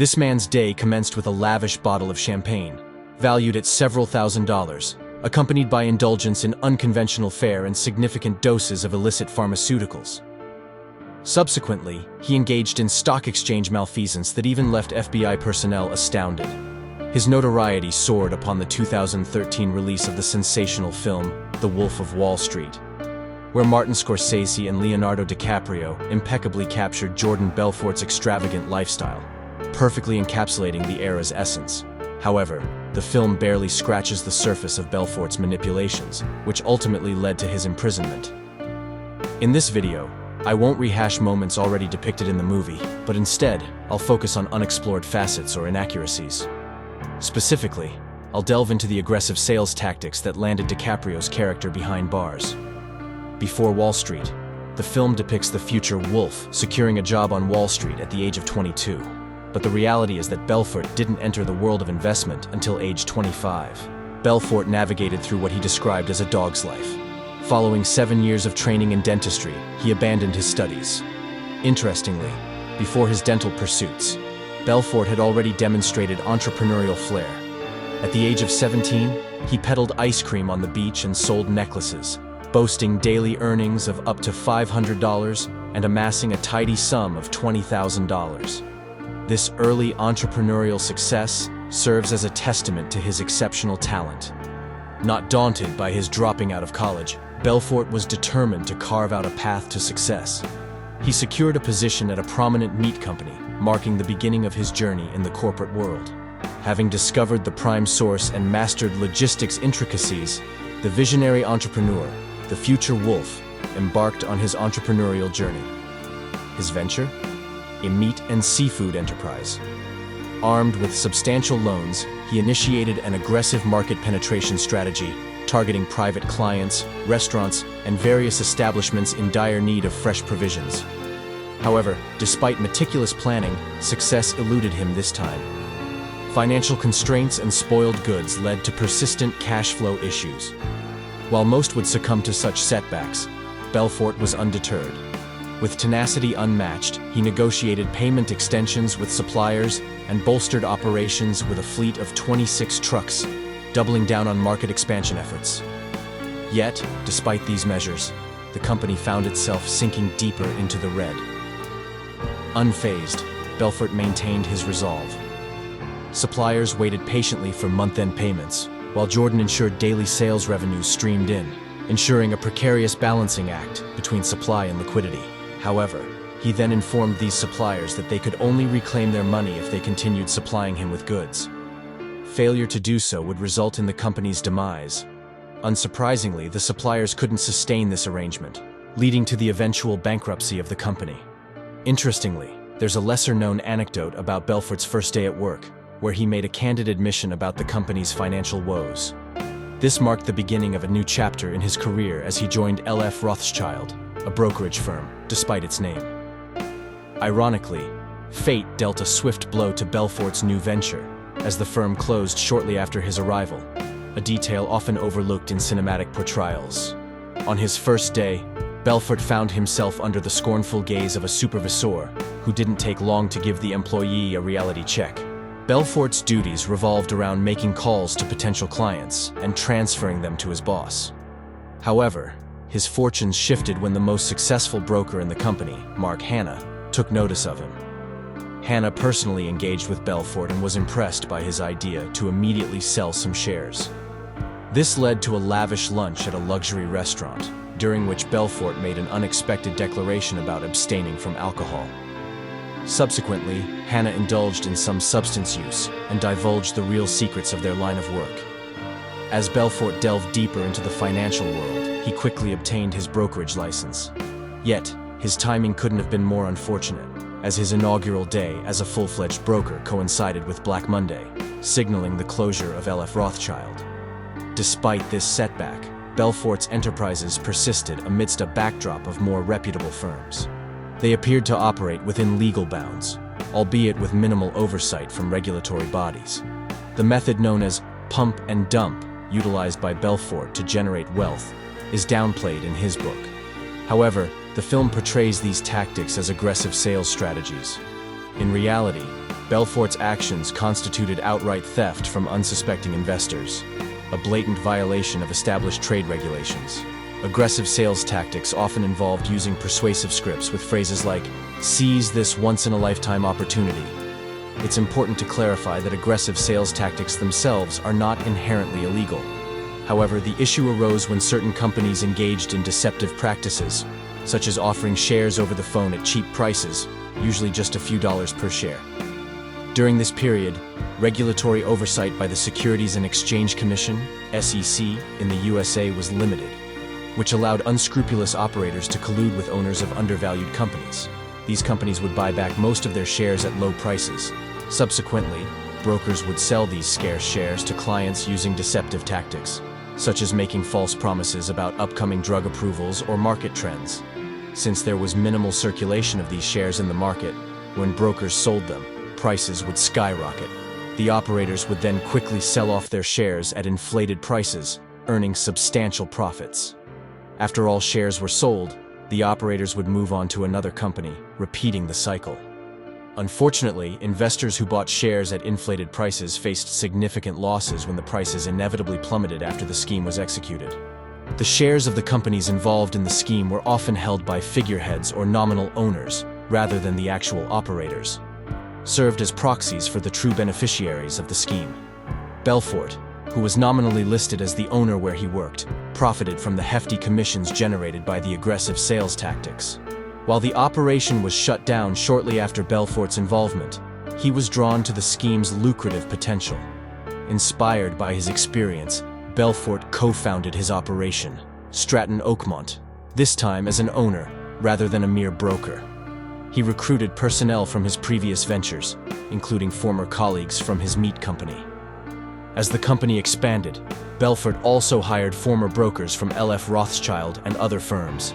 This man's day commenced with a lavish bottle of champagne, valued at several $1,000s, accompanied by indulgence in unconventional fare and significant doses of illicit pharmaceuticals. Subsequently, he engaged in stock exchange malfeasance that even left FBI personnel astounded. His notoriety soared upon the 2013 release of the sensational film The Wolf of Wall Street, where Martin Scorsese and Leonardo DiCaprio impeccably captured Jordan Belfort's extravagant lifestyle, perfectly encapsulating the era's essence. However, the film barely scratches the surface of Belfort's manipulations, which ultimately led to his imprisonment. In this video, I won't rehash moments already depicted in the movie, but instead, I'll focus on unexplored facets or inaccuracies. Specifically, I'll delve into the aggressive sales tactics that landed DiCaprio's character behind bars. Before Wall Street, the film depicts the future wolf securing a job on Wall Street at the age of 22. But the reality is that Belfort didn't enter the world of investment until age 25. Belfort navigated through what he described as a dog's life. Following 7 years of training in dentistry, he abandoned his studies. Interestingly, before his dental pursuits, Belfort had already demonstrated entrepreneurial flair. At the age of 17, he peddled ice cream on the beach and sold necklaces, boasting daily earnings of up to $500 and amassing a tidy sum of $20,000. This early entrepreneurial success serves as a testament to his exceptional talent. Not daunted by his dropping out of college, Belfort was determined to carve out a path to success. He secured a position at a prominent meat company, marking the beginning of his journey in the corporate world. Having discovered the prime source and mastered logistics intricacies, the visionary entrepreneur, the future wolf, embarked on his entrepreneurial journey. His venture? A meat and seafood enterprise. Armed with substantial loans, he initiated an aggressive market penetration strategy, targeting private clients, restaurants, and various establishments in dire need of fresh provisions. However, despite meticulous planning, success eluded him this time. Financial constraints and spoiled goods led to persistent cash flow issues. While most would succumb to such setbacks, Belfort was undeterred. With tenacity unmatched, he negotiated payment extensions with suppliers and bolstered operations with a fleet of 26 trucks, doubling down on market expansion efforts. Yet, despite these measures, the company found itself sinking deeper into the red. Unfazed, Belfort maintained his resolve. Suppliers waited patiently for month-end payments, while Jordan ensured daily sales revenues streamed in, ensuring a precarious balancing act between supply and liquidity. However, he then informed these suppliers that they could only reclaim their money if they continued supplying him with goods. Failure to do so would result in the company's demise. Unsurprisingly, the suppliers couldn't sustain this arrangement, leading to the eventual bankruptcy of the company. Interestingly, there's a lesser-known anecdote about Belfort's first day at work, where he made a candid admission about the company's financial woes. This marked the beginning of a new chapter in his career as he joined L.F. Rothschild, a brokerage firm, despite its name. Ironically, fate dealt a swift blow to Belfort's new venture, as the firm closed shortly after his arrival, a detail often overlooked in cinematic portrayals. On his first day, Belfort found himself under the scornful gaze of a supervisor who didn't take long to give the employee a reality check. Belfort's duties revolved around making calls to potential clients and transferring them to his boss. However, his fortunes shifted when the most successful broker in the company, Mark Hanna, took notice of him. Hanna personally engaged with Belfort and was impressed by his idea to immediately sell some shares. This led to a lavish lunch at a luxury restaurant, during which Belfort made an unexpected declaration about abstaining from alcohol. Subsequently, Hanna indulged in some substance use and divulged the real secrets of their line of work. As Belfort delved deeper into the financial world, he quickly obtained his brokerage license. Yet, his timing couldn't have been more unfortunate, as his inaugural day as a full-fledged broker coincided with Black Monday, signaling the closure of L.F. Rothschild. Despite this setback, Belfort's enterprises persisted amidst a backdrop of more reputable firms. They appeared to operate within legal bounds, albeit with minimal oversight from regulatory bodies. The method known as pump and dump, utilized by Belfort to generate wealth, is downplayed in his book. However, the film portrays these tactics as aggressive sales strategies. In reality, Belfort's actions constituted outright theft from unsuspecting investors, a blatant violation of established trade regulations. Aggressive sales tactics often involved using persuasive scripts with phrases like, "Seize this once-in-a-lifetime opportunity." It's important to clarify that aggressive sales tactics themselves are not inherently illegal. However, the issue arose when certain companies engaged in deceptive practices, such as offering shares over the phone at cheap prices, usually just a few dollars per share. During this period, regulatory oversight by the Securities and Exchange Commission, SEC, in the USA was limited, which allowed unscrupulous operators to collude with owners of undervalued companies. These companies would buy back most of their shares at low prices. Subsequently, brokers would sell these scarce shares to clients using deceptive tactics, such as making false promises about upcoming drug approvals or market trends. Since there was minimal circulation of these shares in the market, when brokers sold them, prices would skyrocket. The operators would then quickly sell off their shares at inflated prices, earning substantial profits. After all shares were sold, the operators would move on to another company, repeating the cycle. Unfortunately, investors who bought shares at inflated prices faced significant losses when the prices inevitably plummeted after the scheme was executed. The shares of the companies involved in the scheme were often held by figureheads or nominal owners, rather than the actual operators, served as proxies for the true beneficiaries of the scheme. Belfort, who was nominally listed as the owner where he worked, profited from the hefty commissions generated by the aggressive sales tactics. While the operation was shut down shortly after Belfort's involvement, he was drawn to the scheme's lucrative potential. Inspired by his experience, Belfort co-founded his operation, Stratton Oakmont, this time as an owner rather than a mere broker. He recruited personnel from his previous ventures, including former colleagues from his meat company. As the company expanded, Belfort also hired former brokers from L.F. Rothschild and other firms.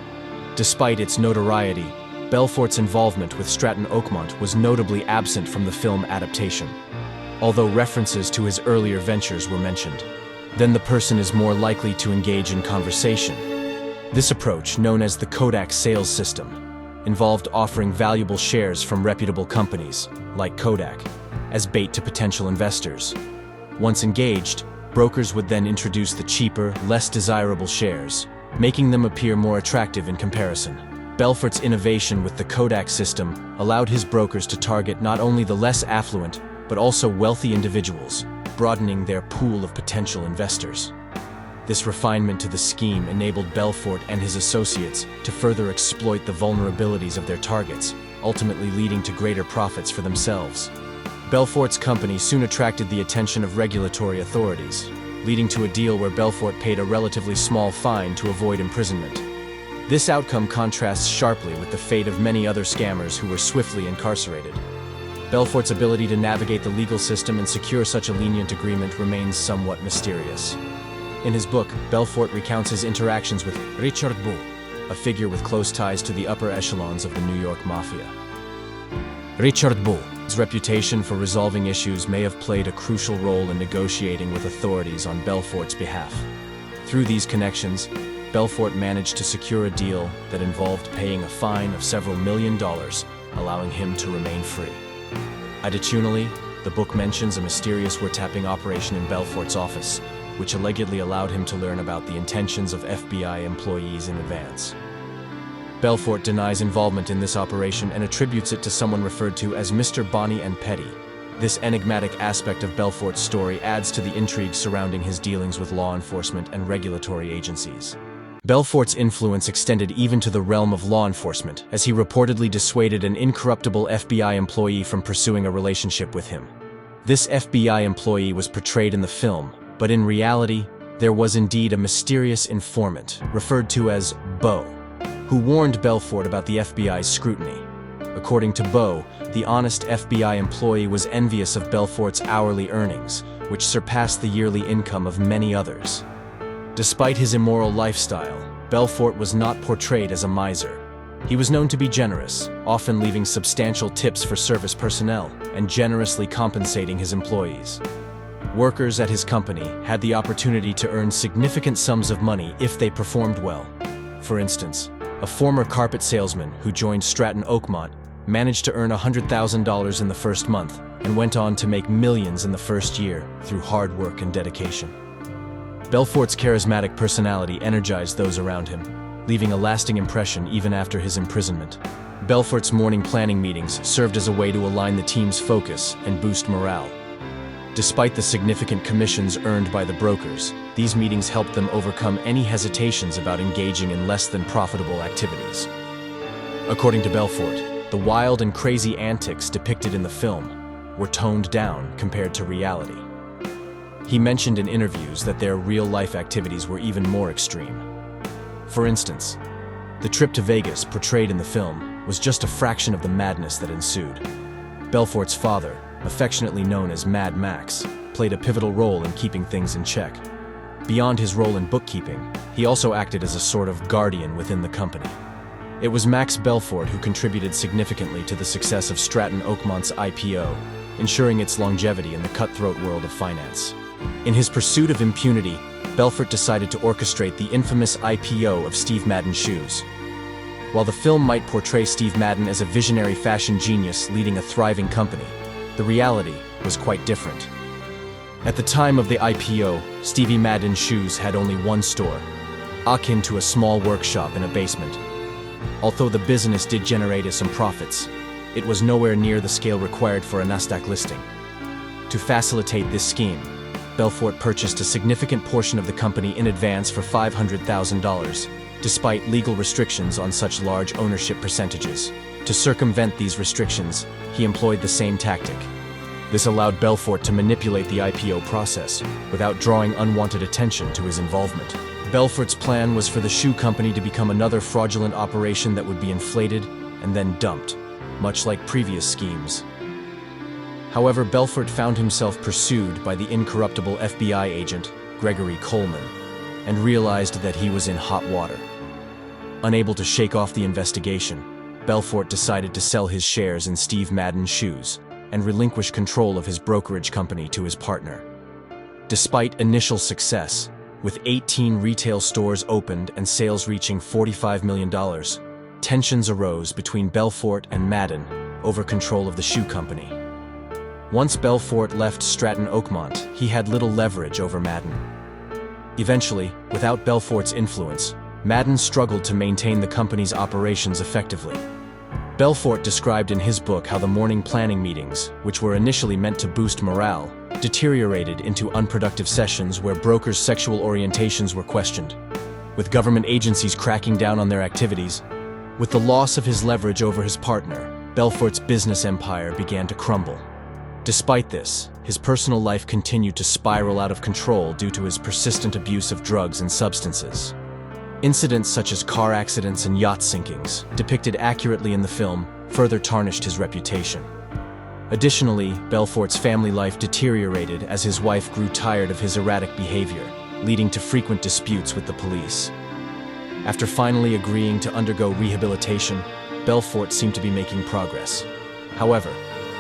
Despite its notoriety, Belfort's involvement with Stratton Oakmont was notably absent from the film adaptation, although references to his earlier ventures were mentioned. Then the person is more likely to engage in conversation. This approach, known as the Kodak sales system, involved offering valuable shares from reputable companies, like Kodak, as bait to potential investors. Once engaged, brokers would then introduce the cheaper, less desirable shares, making them appear more attractive in comparison. Belfort's innovation with the Kodak system allowed his brokers to target not only the less affluent, but also wealthy individuals, broadening their pool of potential investors. This refinement to the scheme enabled Belfort and his associates to further exploit the vulnerabilities of their targets, ultimately leading to greater profits for themselves. Belfort's company soon attracted the attention of regulatory authorities, leading to a deal where Belfort paid a relatively small fine to avoid imprisonment. This outcome contrasts sharply with the fate of many other scammers who were swiftly incarcerated. Belfort's ability to navigate the legal system and secure such a lenient agreement remains somewhat mysterious. In his book, Belfort recounts his interactions with Richard Bull, a figure with close ties to the upper echelons of the New York Mafia. Richard Bull's reputation for resolving issues may have played a crucial role in negotiating with authorities on Belfort's behalf. Through these connections, Belfort managed to secure a deal that involved paying a fine of several $1 million, allowing him to remain free. Additionally, the book mentions a mysterious wiretapping operation in Belfort's office, which allegedly allowed him to learn about the intentions of FBI employees in advance. Belfort denies involvement in this operation and attributes it to someone referred to as Mr. Bonnie and Petty. This enigmatic aspect of Belfort's story adds to the intrigue surrounding his dealings with law enforcement and regulatory agencies. Belfort's influence extended even to the realm of law enforcement, as he reportedly dissuaded an incorruptible FBI employee from pursuing a relationship with him. This FBI employee was portrayed in the film, but in reality, there was indeed a mysterious informant, referred to as Bo, who warned Belfort about the FBI's scrutiny. According to Bo, the honest FBI employee was envious of Belfort's hourly earnings, which surpassed the yearly income of many others. Despite his immoral lifestyle, Belfort was not portrayed as a miser. He was known to be generous, often leaving substantial tips for service personnel and generously compensating his employees. Workers at his company had the opportunity to earn significant sums of money if they performed well. For instance, a former carpet salesman who joined Stratton Oakmont managed to earn $100,000 in the first month, and went on to make millions in the first year through hard work and dedication. Belfort's charismatic personality energized those around him, leaving a lasting impression even after his imprisonment. Belfort's morning planning meetings served as a way to align the team's focus and boost morale. Despite the significant commissions earned by the brokers, these meetings helped them overcome any hesitations about engaging in less than profitable activities. According to Belfort, the wild and crazy antics depicted in the film were toned down compared to reality. He mentioned in interviews that their real-life activities were even more extreme. For instance, the trip to Vegas portrayed in the film was just a fraction of the madness that ensued. Belfort's father, affectionately known as Mad Max, played a pivotal role in keeping things in check. Beyond his role in bookkeeping, he also acted as a sort of guardian within the company. It was Max Belfort who contributed significantly to the success of Stratton Oakmont's IPO, ensuring its longevity in the cutthroat world of finance. In his pursuit of impunity, Belfort decided to orchestrate the infamous IPO of Steve Madden's shoes. While the film might portray Steve Madden as a visionary fashion genius leading a thriving company, the reality was quite different. At the time of the IPO, Stevie Madden's shoes had only one store, akin to a small workshop in a basement. Although the business did generate some profits, it was nowhere near the scale required for a Nasdaq listing. To facilitate this scheme, Belfort purchased a significant portion of the company in advance for $500,000, despite legal restrictions on such large ownership percentages. To circumvent these restrictions, he employed the same tactic. This allowed Belfort to manipulate the IPO process without drawing unwanted attention to his involvement. Belfort's plan was for the shoe company to become another fraudulent operation that would be inflated and then dumped, much like previous schemes. However, Belfort found himself pursued by the incorruptible FBI agent, Gregory Coleman, and realized that he was in hot water. Unable to shake off the investigation, Belfort decided to sell his shares in Steve Madden's shoes and relinquish control of his brokerage company to his partner. Despite initial success, with 18 retail stores opened and sales reaching $45 million, tensions arose between Belfort and Madden over control of the shoe company. Once Belfort left Stratton Oakmont, he had little leverage over Madden. Eventually, without Belfort's influence, Madden struggled to maintain the company's operations effectively. Belfort described in his book how the morning planning meetings, which were initially meant to boost morale, deteriorated into unproductive sessions where brokers' sexual orientations were questioned. With government agencies cracking down on their activities, with the loss of his leverage over his partner, Belfort's business empire began to crumble. Despite this, his personal life continued to spiral out of control due to his persistent abuse of drugs and substances. Incidents such as car accidents and yacht sinkings, depicted accurately in the film, further tarnished his reputation. Additionally, Belfort's family life deteriorated as his wife grew tired of his erratic behavior, leading to frequent disputes with the police. After finally agreeing to undergo rehabilitation, Belfort seemed to be making progress. However,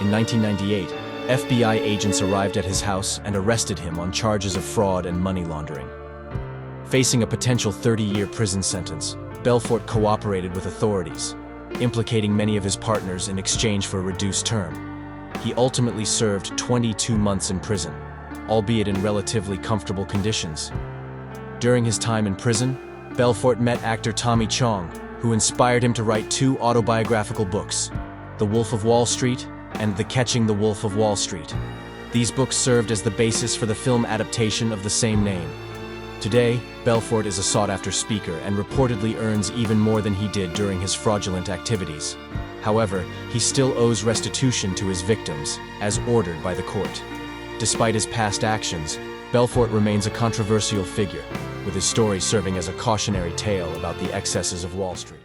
in 1998, FBI agents arrived at his house and arrested him on charges of fraud and money laundering. Facing a potential 30-year prison sentence, Belfort cooperated with authorities, implicating many of his partners in exchange for a reduced term. He ultimately served 22 months in prison, albeit in relatively comfortable conditions. During his time in prison, Belfort met actor Tommy Chong, who inspired him to write 2 autobiographical books, The Wolf of Wall Street and The Catching the Wolf of Wall Street. These books served as the basis for the film adaptation of the same name. Today, Belfort is a sought-after speaker and reportedly earns even more than he did during his fraudulent activities. However, he still owes restitution to his victims, as ordered by the court. Despite his past actions, Belfort remains a controversial figure, with his story serving as a cautionary tale about the excesses of Wall Street.